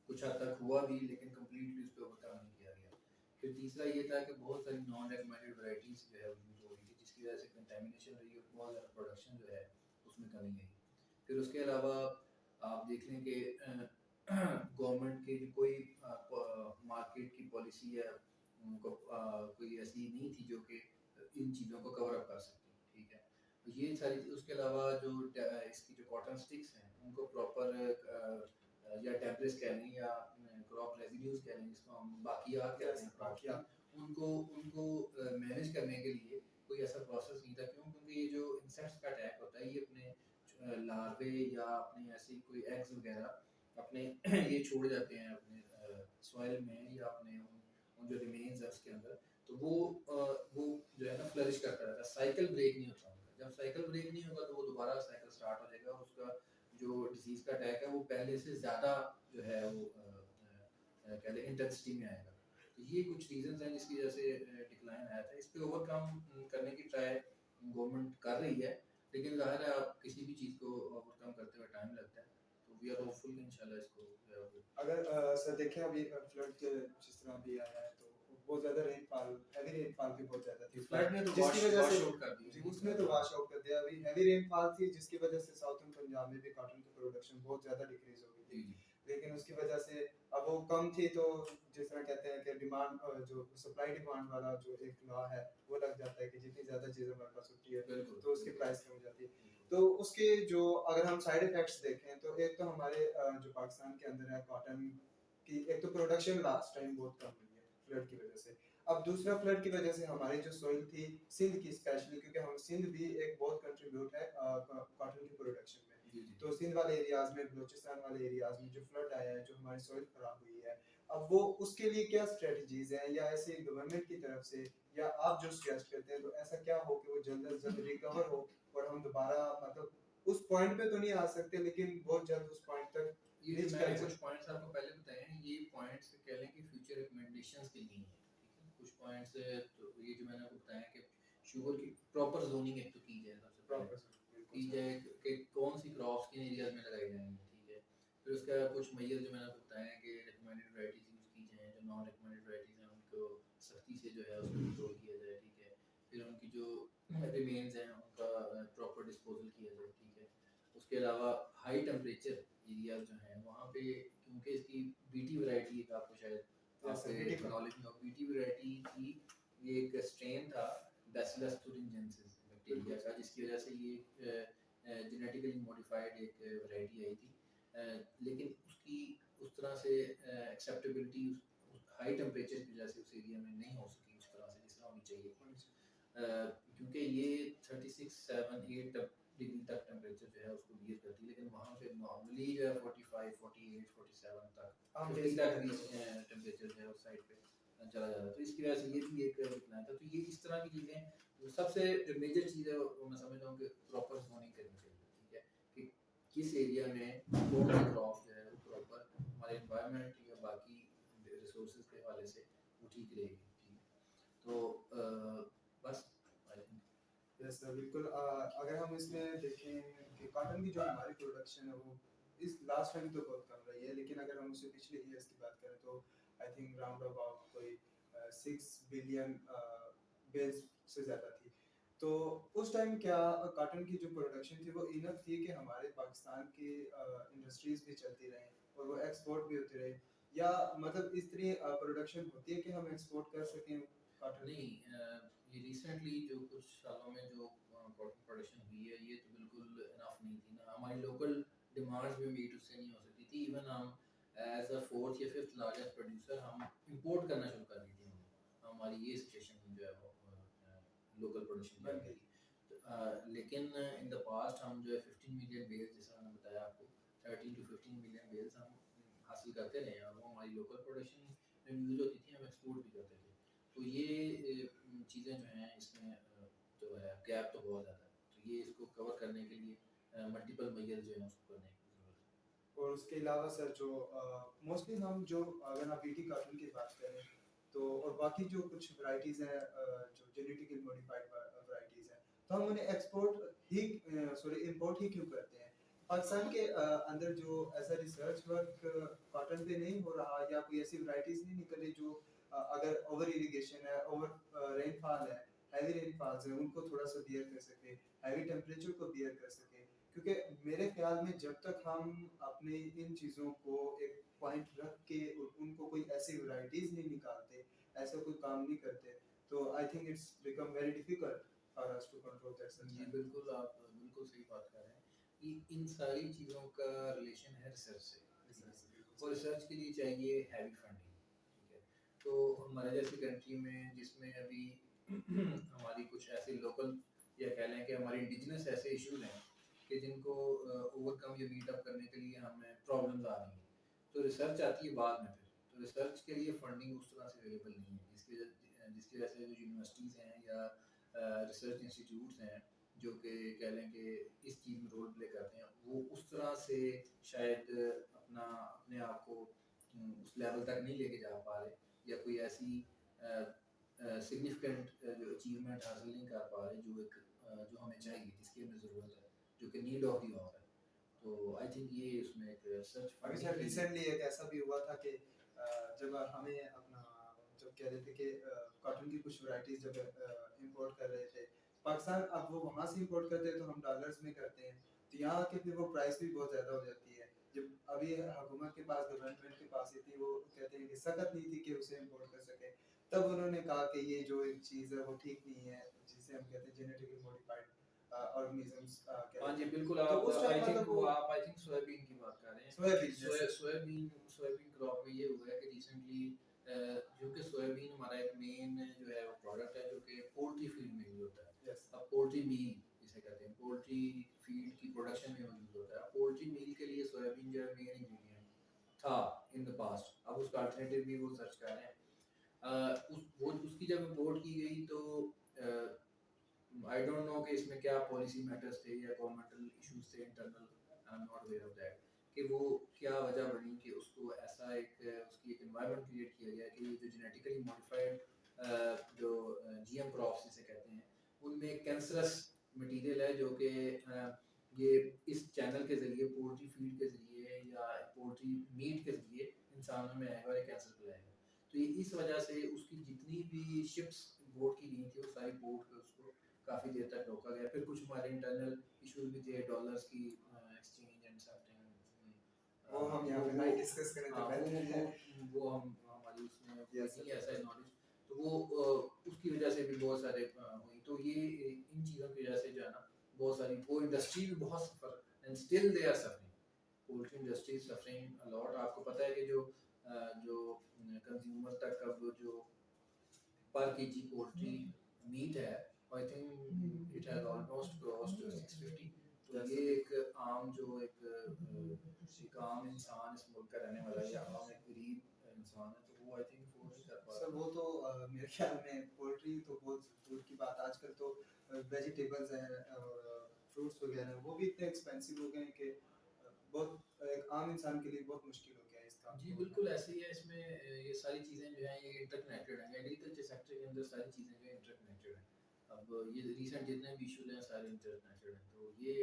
कुछ हद तक हुआ भी, लेकिन कम्प्लीटली उस पर ओवरकम नहीं किया गया। फिर तीसरा ये था कि बहुत सारी नॉन रेकमेंडेड वैराइटीज़ जो है यूज़ हो रही थी, जिसकी वजह से कंटेमिनेशन रही और बहुत ज़्यादा प्रोडक्शन जो है उसमें कमी आई। फिर उसके अलावा आप देख लें कि गवर्नमेंट की जो कोई मार्केट की पॉलिसी है, उनको कोई ऐसी नहीं थी जो कि इन चीज़ों को कवर अप कर सकती, ठीक है। तो ये सारी उसके अलावा जो इसकी जो कॉटन स्टिक्स हैं उनको प्रॉपर या टेम्पलेट्स कह लें या क्रॉप रेजिड्यूज कह लें, जिसको हम बाकियात कहते हैं क्रॉप्स की, उनको उनको मैनेज करने के लिए कोई ऐसा प्रोसेस नहीं था। क्यों? क्योंकि ये जो इंसेक्ट्स का अटैक होता है, ये अपने लार्वे या अपने ऐसे कोई एग्स वगैरह अपने ये छोड़ जाते हैं अपने सॉइल में या अपने उन जो रिमेन्स है उसके अंदर। तो वो जो है ना फ्लरिश करता रहता है, साइकिल ब्रेक नहीं होता उनका। जब साइकिल ब्रेक नहीं होगा तो वो दोबारा साइकिल स्टार्ट हो जाएगा और उसका जो डिजीज़ का अटैक है वो पहले से ज़्यादा जो है वो कह लें इंटेंसिटी में आएगा। तो ये कुछ रीजंस हैं जिसकी वजह से डिक्लाइन आया था। इस पे ओवरकम करने की ट्राई गवर्नमेंट कर रही है, लेकिन ज़ाहिर है आप किसी भी चीज़ को ओवरकम करते हुए टाइम लगता है। तो वी आर होपफुल कि इंशाल्लाह इसको अगर सर देखें अभी फ्लड के जिस तरह अभी आया है तो बहुत ज़्यादा रेनफॉल हैवी रेनफॉल भी बहुत ज़्यादा थी फ्लड ने तो जिसकी वजह से वॉश आउट कर जी दिया। उसने तो वॉश आउट कर दिया। अभी हैवी रेनफॉल थी जिसकी वजह से साउथर्न पंजाब में भी कॉटन की प्रोडक्शन बहुत ज़्यादा डिक्रीज हो गई थी, लेकिन उसकी वजह से अब वो कम थी तो जिस तरह कहते हैं कि डिमांड जो सप्लाई डिमांड वाला जो एक लॉ है वो लग जाता है कि जितनी ज़्यादा चीज़ हमारे पास होती है तो उसकी प्राइस कम हो जाती है। तो उसके जो अगर हम साइड इफेक्ट्स देखें तो एक तो हमारे जो पाकिस्तान के अंदर है कॉटन की, एक तो प्रोडक्शन लास्ट टाइम बहुत कम हुई है फ्लड की वजह से। अब दूसरा फ्लड की वजह से हमारी जो सोइल थी सिंध की स्पेशली, क्योंकि हम सिंध भी एक बहुत कंट्रीब्यूट है कॉटन की प्रोडक्शन में, तो सिंध वाले एरियाज में बलूचिस्तान वाले एरियाज में जो फ्लड आया है जो हमारी सोइल खराब हुई है, अब वो उसके लिए क्या स्ट्रेटजीज हैं या ऐसे गवर्नमेंट की तरफ से या आप जो सजेस्ट करते हैं तो ऐसा क्या हो कि वो जल्द अज जल्द रिकवर हो और हम दोबारा मतलब उस पॉइंट पे तो नहीं आ सकते लेकिन बहुत जल्द उस पॉइंट तक ये रीच जो कर मैंने जाए। कुछ पॉइंट्स आपको पहले बताए हैं, ये पॉइंट्स कह लें कि फ्यूचर रिकमेंडेशंस के लिए हैं, ठीक है। कुछ पॉइंट्स तो ये जो मैंने आपको बताया कि शुगर की प्रॉपर जोनिंग एक तो की जाए, सबसे पहले की जाए कि कौन सी क्रॉप्स किन एरियाज में लगाई जाएंगी, ठीक है। फिर उसका कुछ मैयर जो मैंने आपको बताया है कि रिकमेंडेड वैराइटीज यूज़ की जाएँ, जो नॉन रिकमेंडेड वैराइटीज हैं उनको सख्ती से जो है उसको कंट्रोल किया जाए, ठीक है। फिर उनकी जो रिमेन्स हैं उनका प्रॉपर डिस्पोजल किया जाए, ठीक है। उसके अलावा हाई टेम्परेचर एरिया जो हैं वहाँ पे, क्योंकि इसकी बीटी वैरायटी एक आपको शायद आपके नॉलेज में हो, बीटी वैरायटी की ये एक स्ट्रेन था बैसिलस thuringiensis बैक्टीरिया का, जिसकी वजह से ये जेनेटिकली मॉडिफाइड एक वैरायटी आई थी। लेकिन उसकी उस तरह से एक्सेप्टेबिलिटी हाई टेम्परेचर की वजह से उस एरिया में नहीं हो सकी उस तरह से जिस तरह होनी चाहिए थी। क्योंकि ये 36, 7, 8 डिग्री तक टेम्परेचर जो है उसको बियर करती है, लेकिन वहाँ पे नॉर्मली जो है 45, 48, 47 तक, हम 50 days तक में भी टेम्परेचर जो है उस साइड पे चला जाता है। तो इसकी वजह से ये भी एक प्लान था। तो ये इस तरह की चीज़ें, जो सबसे जो मेजर चीज़ है वो मैं समझता हूँ कि प्रॉपर जोनिंग करनी चाहिए, ठीक है, कि किस एरिया में कौन सी क्रॉप जो है वो प्रॉपर हमारे एनवायरनमेंट या बाकी रिसोर्सेज के हवाले से वो ठीक रहेगी, ठीक है। तो बस I think यस सर, बिल्कुल। अगर हम इसमें देखें कि कॉटन की जो हमारी प्रोडक्शन है वो इस लास्ट टाइम तो बहुत कम रही है, लेकिन अगर हम उससे पिछले ईयर्स की बात करें तो आई थिंक राउंड अबाउट कोई 6 बिलियन बेल्स से ज़्यादा थी। तो उस टाइम क्या कॉटन की जो प्रोडक्शन थी वो इनफ थी कि हमारे पाकिस्तान की इंडस्ट्रीज भी चलती रहें और वो एक्सपोर्ट भी होती रहे, या मतलब इस तरह प्रोडक्शन होती है कि हम एक्सपोर्ट कर सकें कॉटन? नहीं, ये रिसेंटली जो कुछ सालों में जो कॉटन प्रोडक्शन हुई है ये तो बिल्कुल इनफ नहीं थी ना। हमारी लोकल डिमांड्स भी मीट उससे नहीं हो सकती थी। इवन हम एज अ फोर्थ या फिफ्थ लार्जेस्ट प्रोड्यूसर हम इंपोर्ट करना शुरू कर दी थी। हमारी ये सिचुएशन जो है वो लोकल प्रोडक्शन की बन आ गई गई। थी। लेकिन इन द पास्ट हम जो है 15 मिलियन बेल्स, जैसा मैंने बताया आपको, 13 to 15 मिलियन बेल्स हम हासिल करते रहे हैं, और वो हमारी लोकल प्रोडक्शन में यूज़ होती थी, हम एक्सपोर्ट भी करते थे। तो ये चीज़ें जो हैं इसमें जो है गैप तो बहुत ज़्यादा है। तो ये इसको कवर करने के लिए मल्टीपल मेजर जो है उसको करने की ज़रूरत है। और उसके अलावा सर जो मोस्टली हम जो अगर आप बीटी कॉटन की बात करें तो, और बाकी जो कुछ वैरायटीज़ हैं जो जेनेटिकली मॉडिफाइड वैरायटीज़ हैं, तो हम उन्हें एक्सपोर्ट ही सॉरी इंपोर्ट ही क्यों करते हैं? पाकिस्तान के अंदर जो ऐसा रिसर्च वर्क कॉटन पे नहीं हो रहा, या कोई ऐसी वैरायटीज़ नहीं निकल रही जो अगर ओवर इरिगेशन है, ओवर रेनफॉल है, हैवी रेनफॉल्स हैं, उनको थोड़ा सा बियर कर सके, हैवी टेम्परेचर को बियर कर सके? क्योंकि मेरे ख्याल में जब तक हम अपने इन चीज़ों को एक पॉइंट रख के उनको कोई ऐसी वैरायटीज नहीं निकालते, ऐसा कोई काम नहीं करते, तो I think it's become very difficult for us to control that such जी टाइम। बिल्कुल, आप बिल्कुल सही बात कर रहे हैं कि इन सारी चीज़ों का रिलेशन है रिसर्च से, ठीक है। और रिसर्च के लिए चाहिए हैवी फंडिंग, ठीक है। तो हमारे जैसी कंट्री में जिसमें अभी हमारी कुछ ऐसे लोकल, या कह लें कि हमारे इंडिजिनस ऐसे इश्यूज हैं कि जिनको ओवरकम या मीट अप करने के लिए हमें प्रॉब्लम्स आ रही हैं, तो रिसर्च आती है बाद में। फिर तो रिसर्च के लिए फंडिंग उस तरह से अवेलेबल नहीं है, जिसकी वजह से जो यूनिवर्सिटीज़ हैं या रिसर्च इंस्टीट्यूट्स हैं जो कि कह लें कि इस चीज़ में रोल प्ले करते हैं, वो उस तरह से शायद अपने आप को उस लेवल तक नहीं लेके जा पा रहे, या कोई ऐसी सिग्निफिकेंट जो अचीवमेंट हासिल नहीं कर पा रहे जो हमें चाहिए, जिसकी हमें ज़रूरत है, जो कि नीड ऑफ दी आवर है। तो आई थिंक ये उसमें एक रिसर्च अभी फंडिंग सर की। रिसेंटली एक ऐसा भी हुआ था कि जब हमें अपना जब कह रहे थे कि कॉटन की कुछ वैरायटीज जब इंपोर्ट कर रहे थे पाकिस्तान, अब वो वहाँ से इंपोर्ट करते हैं तो हम डॉलर्स में करते हैं, तो यहाँ आके फिर वो प्राइस भी बहुत ज़्यादा हो जाती है। जब अभी हुकूमत के पास, गवर्नमेंट के पास ये थी, वो कहते हैं कि सख्त नहीं थी कि उसे इंपोर्ट कर सके, तब उन्होंने कहा कि ये जो एक चीज़ है वो ठीक नहीं है, जिसे हम कहते हैं जेनेटिकली मॉडिफाइड ऑर्गेनिजम्स हाँ कहते जी हैं। बिल्कुल, तो आप उस टाइम मतलब वो आई थिंक सोयाबीन की बात कर रहे हैं। सोयाबीन, जैसे सोयाबीन क्रॉप में ये हुआ है कि रिसेंटली, जो कि सोयाबीन हमारा एक मेन जो है वो प्रोडक्ट है जो कि पोल्ट्री फीड में यूज होता है। यस अब पोल्ट्री मील जिसे कहते हैं, पोल्ट्री फीड की प्रोडक्शन में यूज होता है। पोल्ट्री मील के लिए सोयाबीन जो है मेन इंग्रेडिएंट था इन द पास्ट। अब उसका अल्टरनेटिव भी वो सर्च कर रहे हैं। उसकी जब इम्पोर्ट की गई तो आई डोंट नो कि इसमें क्या पॉलिसी मैटर्स थे या गवर्नमेंटल इश्यूज थे internal, I am not aware of that, कि वो क्या वजह बनी कि उसको ऐसा उसकी एक एनवायरनमेंट क्रिएट किया गया कि जो जेनेटिकली मॉडिफाइड जो जीएम क्रॉप्स जिसे कहते हैं, उनमें कैंसरस मटेरियल है जो कि ये इस चैनल के ज़रिए, पोल्ट्री फीड के ज़रिए या पोल्ट्री मीट के ज़रिए इंसानों में आएगा और एक कैंसर फैलाएगा। तो ये इस वजह से उसकी जितनी भी शिप्स बोट की गई थी वो सारी बोट पे उसको काफ़ी देर तक रोका गया। फिर कुछ हमारे इंटरनल इश्यूज भी थे, डॉलर्स की एक्सचेंज एंड समथिंग, वो हम यहाँ पे वो नहीं डिस्कस करें तो हाँ बेहतर है। वो हम हमारी उसमें कोई यस नहीं सर। ऐसा नॉलेज। तो वो उसकी वजह भी बहुत सारे हुई, तो ये इन चीज़ों की वजह से जो है ना बहुत सारी वो इंडस्ट्री भी बहुत suffer and still they are suffering, poultry industry suffering a lot. आपको पता है कि जो कंज्यूमर तक अब जो पर केजी पोल्ट्री मीट है, I think it has almost crossed 650। तो ये एक आम जो एक आम इंसान इस मुल्क का रहने वाला है या आम एक गरीब इंसान है, तो वो आई थिंक अफोर्ड नहीं कर पा सर रहा। वो तो मेरे ख्याल में पोल्ट्री तो बहुत दूर की बात, आजकल तो वेजिटेबल्स हैं और फ्रूट्स वगैरह हैं, वो भी इतने एक्सपेंसिव हो गए हैं कि बहुत एक आम इंसान के लिए बहुत मुश्किल हो गया है इस काम जी को। बिल्कुल ऐसे ही है। इसमें ये सारी चीज़ें जो हैं ये इंटरकनेक्टेड हैं, एग्रीकल्चर सेक्टर के अंदर सारी चीज़ें जो है इंटरकनेक्टेड हैं। अब ये रिसेंट जितने भी इशूज हैं सारे इंटरकनेक्टेड हैं, तो ये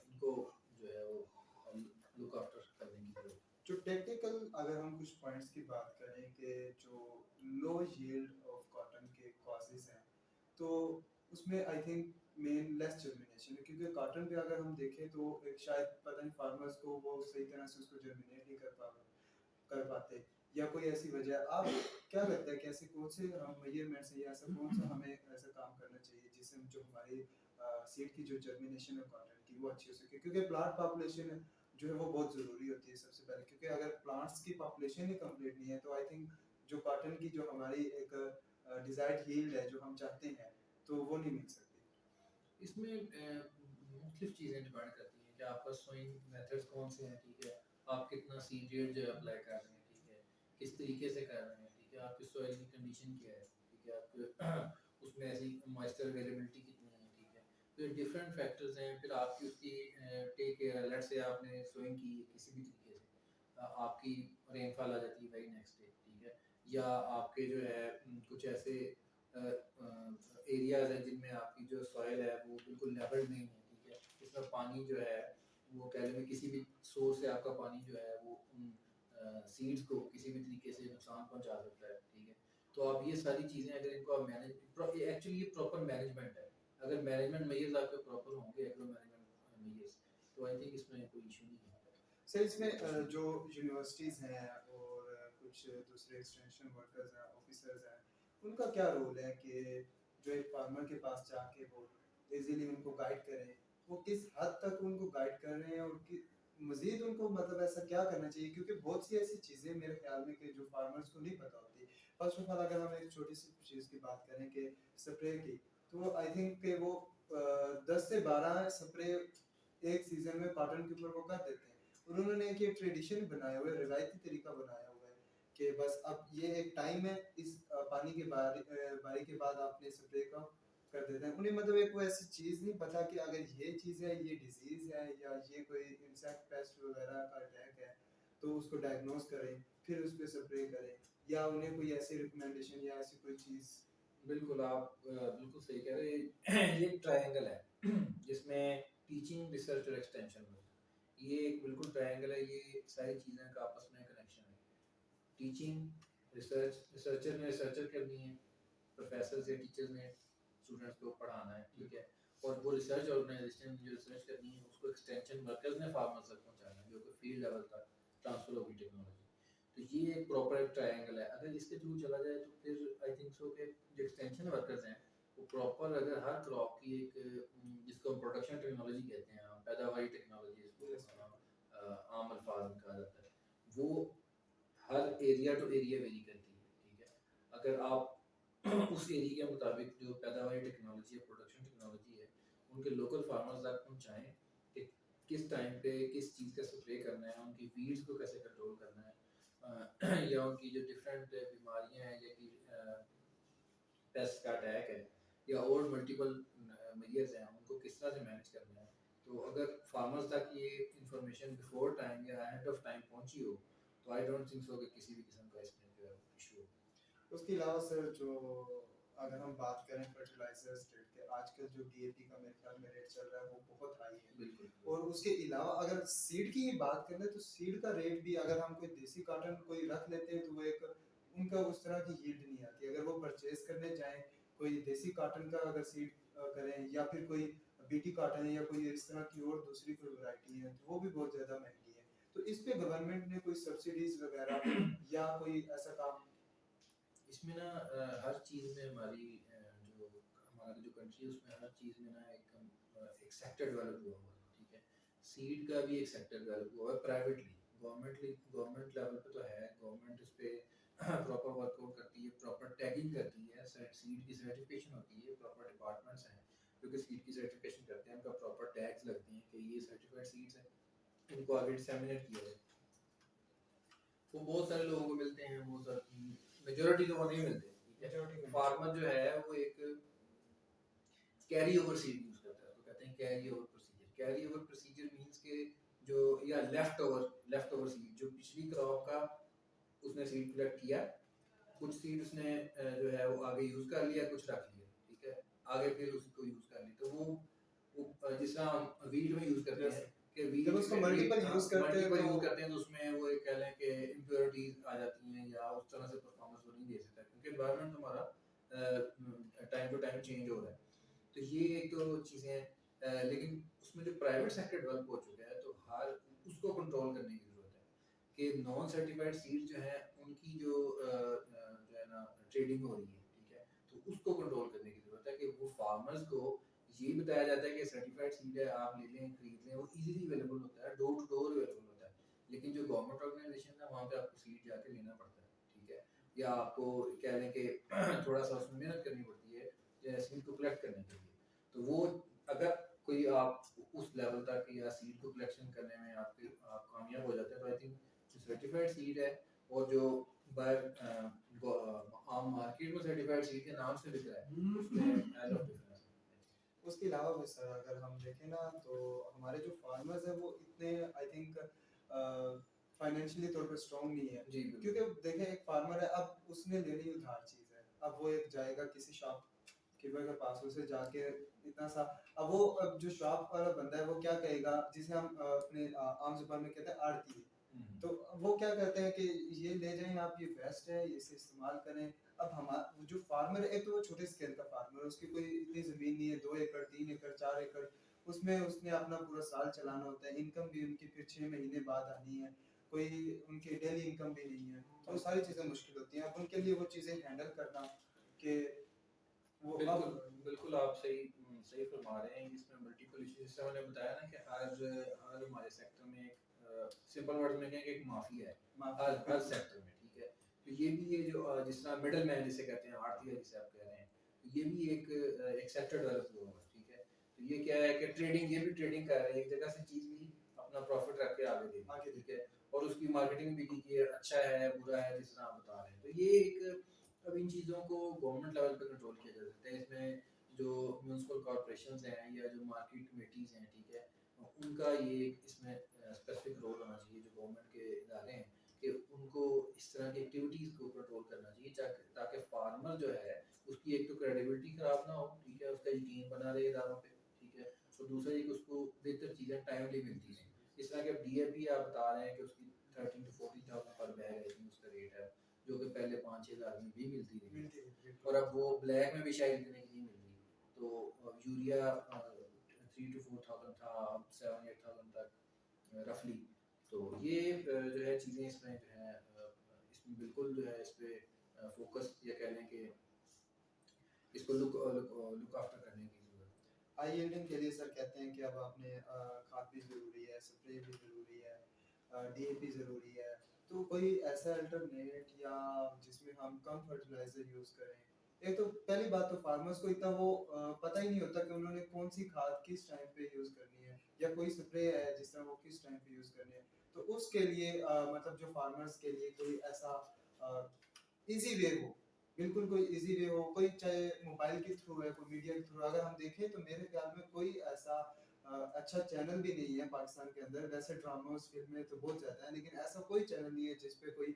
इनको जो है वो लुक आफ्टर करने की जरूरत है। जो टेक्निकल अगर हम कुछ पॉइंट्स की बात करें कि जो लो यील्ड ऑफ कॉटन के कॉजेज हैं, तो उसमें I think main less germination है, क्योंकि कॉटन पे अगर हम देखें तो एक शायद पता नहीं फार्मर्स को वो सही तरह से उसको जर्मिनेट नहीं कर पाते, या कोई ऐसी वजह है। आप क्या लगता है कि ऐसे कौन से मेजरमेंट्स हैं या ऐसा कौन सा हमें ऐसा काम करना चाहिए जिससे जो हमारी सीड की जो जर्मिनेशन है कॉटन की वो अच्छी हो सके, क्योंकि प्लांट पॉपुलेशन जो है वो बहुत ज़रूरी होती है सबसे पहले, क्योंकि अगर प्लांट्स की पॉपुलेशन ही कंप्लीट नहीं है तो आई थिंक जो कॉटन की जो हमारी एक डिजायर्ड यील्ड है जो हम चाहते हैं तो वो नहीं मिल सकती। इसमें मुख्तलिफ चीज़ें डिपेंड करती हैं कि आपका सोइंग मेथड्स कौन से हैं, ठीक है, आप कितना सीरियल जो अप्लाई कर रहे हैं, ठीक है, किस तरीके से कर रहे हैं, ठीक है, आपकी सॉइल की कंडीशन क्या है, ठीक है, आपके उसमें ऐसी मॉइस्चर अवेलेबिलिटी कितनी है, ठीक है, तो ये डिफरेंट फैक्टर्स हैं। फिर आपकी उसकी टेक केयर, लेट्स से आपने सोइंग की किसी भी तरीके से, आपकी रेनफॉल आ जाती है वेरी नेक्स्ट डे, ठीक है, या आपके जो है कुछ ऐसे एरियाज हैं जिनमें आपकी जो सॉइल है वो बिल्कुल लेवल नहीं है, ठीक है, इसमें पानी जो है वो कह लें किसी भी सोर्स से आपका पानी जो है वो उन सीड्स को किसी भी तरीके से नुकसान पहुंचा सकता है, ठीक है। तो आप ये सारी चीज़ें अगर इनको आप मैनेज, एक्चुअली ये प्रॉपर मैनेजमेंट है, अगर मैनेजमेंट मेजर्स आपके प्रॉपर होंगे, एग्रो मैनेजमेंट मेजर्स, तो आई थिंक इसमें कोई इशू नहीं है। सर इसमें जो यूनिवर्सिटीज़ हैं और कुछ दूसरे एक्सटेंशन वर्कर्स हैं, ऑफिसर्स हैं, उनका क्या रोल है कि जो एक फार्मर के पास जाके वो इजीली उनको गाइड करें, वो किस हद तक उनको गाइड कर रहे हैं और कि मज़ीद उनको मतलब ऐसा क्या करना चाहिए, क्योंकि बहुत सी ऐसी चीज़ें मेरे ख्याल में कि जो फार्मर्स को नहीं पता होती। फर्स्ट ऑफ ऑल अगर हम एक छोटी सी चीज़ की बात करें कि स्प्रे की, तो आई थिंक कि वो 10 से 12 स्प्रे एक सीज़न में कॉटन के ऊपर वो कर देते हैं। उन्होंने एक ये ट्रेडिशन बनाया हुआ है, रिवायती तरीका बनाया हुआ है कि बस अब ये एक टाइम है, इस पानी के बारी के बाद आपने स्प्रे का कर देते हैं। उन्हें मतलब एक वो ऐसी चीज़ नहीं पता कि अगर ये चीज़ है, ये डिजीज़ है या ये कोई इंसेक्ट पेस्ट वगैरह का अटैक है, तो उसको डायग्नोस करें, फिर उस पर स्प्रे करें, या उन्हें कोई ऐसी रिकमेंडेशन या ऐसी कोई चीज़। बिल्कुल आप बिल्कुल सही कह रहे हैं। ये ट्रायंगल है जिसमें टीचिंग, रिसर्च और एक्सटेंशन में, ये एक बिल्कुल ट्रायंगल है। ये सारी चीज़ें का आपस में कनेक्शन है। टीचिंग, रिसर्च, रिसर्चर ने रिसर्चर करनी है, प्रोफेसर या टीचर ने स्टूडेंट्स को पढ़ाना है, ठीक है, और वो रिसर्च ऑर्गेनाइजेशन जो रिसर्च करनी है उसको एक्सटेंशन वर्कर्स ने फार्मर्स तक पहुंचाना है, जो कि फील्ड लेवल तक ट्रांसफर होगी टेक्नोलॉजी। तो ये एक प्रॉपर ट्रायंगल है। अगर इसके थ्रू चला जाए तो फिर आई थिंक सो कि जो एक्सटेंशन वर्कर्स हैं वो प्रॉपर अगर हर क्रॉप की एक जिसको हम प्रोडक्शन टेक्नोलॉजी कहते हैं, पैदावारी टेक्नोलॉजी इसको आम अल्फाज में कहा जाता है, वो हर एरिया टू एरिया वेरी करती है, ठीक है। अगर आप उस एरिया के मुताबिक जो पैदावारी टेक्नोलॉजी है, प्रोडक्शन टेक्नोलॉजी है, उनके लोकल फार्मर्स तक पहुँचाएँ कि किस टाइम पे किस चीज़ का स्प्रे करना है, उनकी वीड्स को कैसे कंट्रोल करना है, या उनकी जो डिफरेंट बीमारियां हैं या कि पेस्ट का अटैक है या और मल्टीपल मेजर्स हैं, उनको किस तरह से मैनेज करना है। तो अगर फार्मर्स तक ये इंफॉर्मेशन बिफोर टाइम या अहेड ऑफ टाइम पहुंची हो, तो आई डोंट थिंक सो कि किसी भी किस्म का इसमें जो है इशू हो। उसके अलावा सर जो अगर हम बात करें फर्टिलाइजर्स रेट के, आजकल जो डीएपी का मेरे ख्याल में रेट चल रहा है वो बहुत हाई है। बिल्कुल और उसके अलावा अगर सीड की बात करें तो सीड का रेट भी अगर हम कोई देसी कॉटन कोई रख लेते हैं तो वो एक उनका उस तरह की यील्ड नहीं आती। अगर वो परचेज करने जाएं कोई देसी कॉटन का अगर सीड करें या फिर कोई बीटी कॉटन है या कोई इस तरह की और दूसरी कोई वैरायटी है तो वो भी बहुत ज़्यादा महंगी है। तो इस पे गवर्नमेंट ने कोई सब्सिडीज वगैरह या कोई ऐसा काम। इसमें ना हर चीज़ में हमारी जो हमारी जो कंट्री है उसमें हर चीज़ में ना एक सेक्टर डेवलप हुआ हुआ है, ठीक है। सीड का भी एक सेक्टर डेवलप हुआ है प्राइवेटली, गवर्नमेंट लेवल पे तो है, गवर्नमेंट इस पे प्रॉपर वर्कआउट करती है, प्रॉपर टैगिंग करती है, सीड की सर्टिफिकेशन होती है, प्रॉपर डिपार्टमेंट्स हैं जो कि सीड की सर्टिफिकेशन करते हैं, उनका प्रॉपर टैग्स लगते हैं कि ये सर्टिफाइड सीड्स हैं, इनको आगे डिसेमिनेट किया जाए। वो बहुत सारे लोगों को मिलते हैं, वो सर मेजोरिटी को नहीं मिलते, ठीक है। Majority को फार्मर जो है वो एक कैरी ओवर सीड यूज करता है, तो कहते हैं carry over procedure. Carry over procedure means के जो या लेफ्ट ओवर सीड, जो पिछली क्रॉप का उसने सीड कलेक्ट किया, कुछ सीड उसने जो है वो आगे यूज कर लिया, कुछ रख लिया, ठीक है, आगे फिर उसको यूज कर ली। तो वो जिस तरह हम वीट में यूज करते हैं कि वीट जब उसको मल्टीपल यूज करते हैं तो उसमें वो एक कह लें कि इम्प्योरिटीज आ जाती हैं या उस तरह से परफॉर्मेंस वो नहीं दे सकता, क्योंकि एनवायरनमेंट हमारा टाइम टू टाइम चेंज हो रहा है। तो ये एक तो चीज़ें हैं, लेकिन उसमें जो प्राइवेट सेक्टर डेवलप हो चुका है तो हर उसको कंट्रोल करने की ज़रूरत है कि नॉन सर्टिफाइड सीड जो है उनकी जो है ना ट्रेडिंग हो रही है, ठीक है, तो उसको कंट्रोल करने की ज़रूरत है कि वो फार्मर्स को ये बताया जाता है कि सर्टिफाइड सीड है, आप ले लें, खरीद लें, वो इजीली अवेलेबल होता है, डोर टू डोर अवेलेबल होता है। लेकिन जो गवर्नमेंट ऑर्गेनाइजेशन है वहाँ पे आपको सीड जाके लेना पड़ता है, ठीक है, या आपको कह लें कि थोड़ा सा उसमें मेहनत करनी पड़ती है सीड को कलेक्ट करने के लिए। तो वो अगर कोई आप उस लेवल तक या सीड को कलेक्शन करने में आप कामयाब हो जाते हैं, तो आई थिंक जो सर्टिफाइड सीड है और जो आम मार्केट में सर्टिफाइड सीड के नाम से बिक रहा है उसमें एज ऑफ डिफरेंस। उसके अलावा भी सर अगर हम देखें ना तो हमारे जो फार्मर्स हैं वो इतने आई थिंक फाइनेंशियली तौर पे स्ट्रांग नहीं है, जी क्योंकि देखें एक फार्मर है, अब उसने लेनी उधार चीज़ है, अब वो एक जाएगा किसी शॉप कीपर के पास, उसे जाके इतना सा, अब जो शॉप वाला बंदा है वो क्या कहेगा, जिसे हम अपने आम जुबान में कहते हैं आड़ती, तो वो क्या कहते हैं कि ये ले जाएं आप, ये बेस्ट है, इसे इस्तेमाल करें। अब हमारा जो फार्मर है, एक तो वो छोटे स्केल का फार्मर है, उसकी कोई इतनी ज़मीन नहीं है, 2 एकड़ 3 एकड़ 4 एकड़, उसमें उसने अपना पूरा साल चलाना होता है, इनकम भी उनकी फिर 6 महीने बाद आनी है, कोई उनकी डेली इनकम भी नहीं है, तो सारी चीज़ें मुश्किल होती हैं। अब उनके लिए वो चीज़ें हैंडल करना कि वो बिल्कुल बिल्कुल आप सही फरमा रहे हैं। इसमें मल्टीपल इश्यूज, जैसे मैंने बताया ना कि हर हमारे सेक्टर में एक सिंपल वर्ड में कहें कि एक माफिया है हर सेक्टर में, ठीक है। तो ये भी ये जो जिस तरह मिडल मैन जिसे कहते हैं, आड़तिया जिसे आप कह रहे हैं, तो ये भी एक सेक्टर डेवलप हुआ है, ठीक है। तो ये क्या है कि ट्रेडिंग, ये भी ट्रेडिंग कर रहे हैं, एक जगह से चीज़ ली, अपना प्रॉफिट रख के आगे दे दी, ठीक है, और उसकी मार्केटिंग भी की कि अच्छा है बुरा है जिस तरह आप बता रहे हैं। तो ये एक, अब इन चीज़ों को गवर्नमेंट लेवल पे कंट्रोल किया जा सकता है। इसमें जो म्यूनसिपल कॉर्पोरेशंस हैं या जो मार्केट कमेटीज़ हैं, ठीक है, उनका ये इसमें स्पेसिफिक रोल होना चाहिए, जो गवर्नमेंट के इदारे हैं, कि उनको इस तरह की एक्टिविटीज़ को कंट्रोल करना चाहिए, ताकि फार्मर जो है उसकी एक तो क्रेडिबिलिटी ख़राब ना हो, ठीक है, उसका यकीन बना रहे इदारों पे, ठीक है, और दूसरा ये कि उसको बेहतर चीज़ें टाइमली मिलती हैं। इस तरह के DAP आप बता रहे हैं कि उसकी 13 to 14,000 पर बैग आई थिंक उसका रेट है, जो कि पहले 5-6 हज़ार में भी मिलती थी, और अब वो ब्लैक में भी शायद इतने की नहीं मिल रही। तो यूरिया 3 to 4,000 था, अब 7-8,000 तक रफली। तो ये जो है चीज़ें इसमें जो है इसमें बिल्कुल जो है इस पर फोकस या कह लें कि इसको लुक आफ्टर करने की ज़रूरत है। हाई यील्डिंग के लिए सर कहते हैं कि अब आपने खाद भी ज़रूरी है, स्प्रे भी ज़रूरी है, DAP ज़रूरी है, तो कोई ऐसा अल्टरनेट या जिसमें हम कम फर्टिलाइज़र यूज़ करें। एक तो पहली बात तो फार्मर्स को इतना वो पता ही नहीं होता कि उन्होंने कौन सी खाद किस टाइम पे यूज़ करनी है, या कोई स्प्रे है जिस तरह वो किस टाइम पे यूज़ करनी है। तो उसके लिए मतलब जो फार्मर्स के लिए कोई ऐसा ईज़ी वे हो, बिल्कुल कोई इजी वे हो, कोई चाहे मोबाइल के थ्रू है, कोई मीडिया के थ्रू, अगर हम देखें तो मेरे ख्याल में कोई ऐसा अच्छा चैनल भी नहीं है पाकिस्तान के अंदर। वैसे ड्रामास फिल्में तो बहुत ज़्यादा है, लेकिन ऐसा कोई चैनल नहीं है जिस पे कोई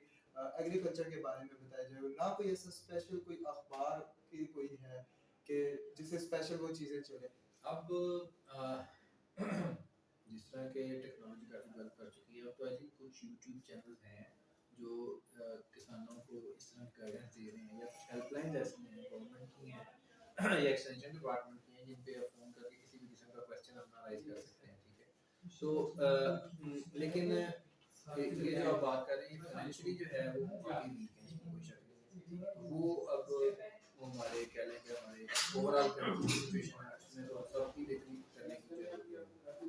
एग्रीकल्चर के बारे में बताया जाए, ना कोई ऐसा स्पेशल कोई अखबार की कोई है कि जिससे स्पेशल वो चीज़ें चले। अब जिस तरह के टेक्नोलॉजी काफ़ी डेवलप कर चुकी है, अब तो आई थिंक कुछ यूट्यूब चैनल्स हैं जो किसानों को इस तरह गाइडेंस दे रहे हैं, या कुछ हेल्पलाइन ऐसी हैं गवर्नमेंट की हैं या एक्सटेंशन डिपार्टमेंट की हैं, जिन पे आप फ़ोन करके किसी भी किस्म का क्वेश्चन अपना राइज कर सकते हैं, ठीक है। तो लेकिन ये जो आप बात कर रहे हैं फाइनेंशियली जो है वो काफ़ी वीक है, इसमें कोई शक नहीं है। वो अब वो हमारे कह लें कि हमारे ओवरऑल कंट्री की सिचुएशन है उसमें तो सबकी बेहतरी करने की जरूरत है।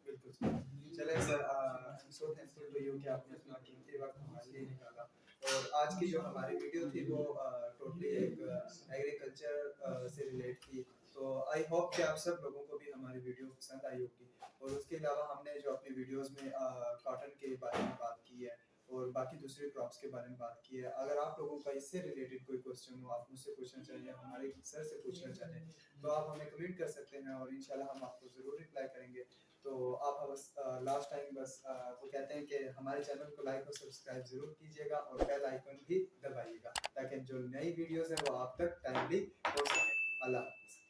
बिल्कुल सर। चलें sir, I am so thankful to you कि आपने अपना कीमती वक्त हमारे लिए निकाला। और आज की जो हमारी वीडियो थी वो टोटली एक एग्रीकल्चर से रिलेट थी। तो आई होप कि आप सब लोगों को भी हमारी वीडियो पसंद आई होगी। और उसके अलावा हमने जो अपनी वीडियोस में कॉटन के बारे में बात की है और बाकी दूसरे क्रॉप्स के बारे में बात की है। अगर आप लोगों का इससे रिलेटेड कोई क्वेश्चन हो, आप मुझसे पूछना चाहें या हमारे सर से पूछना चाहें, तो आप हमें कमेंट कर सकते हैं और इंशाल्लाह हम आपको ज़रूर रिप्लाई करेंगे। तो आप बस लास्ट टाइम बस वो कहते हैं कि हमारे चैनल को लाइक और सब्सक्राइब ज़रूर कीजिएगा और बेल आइकन भी दबाइएगा ताकि जो नई वीडियोस हैं वो आप तक टाइमली पहुंच सके। अल्लाह हाफ़िज़।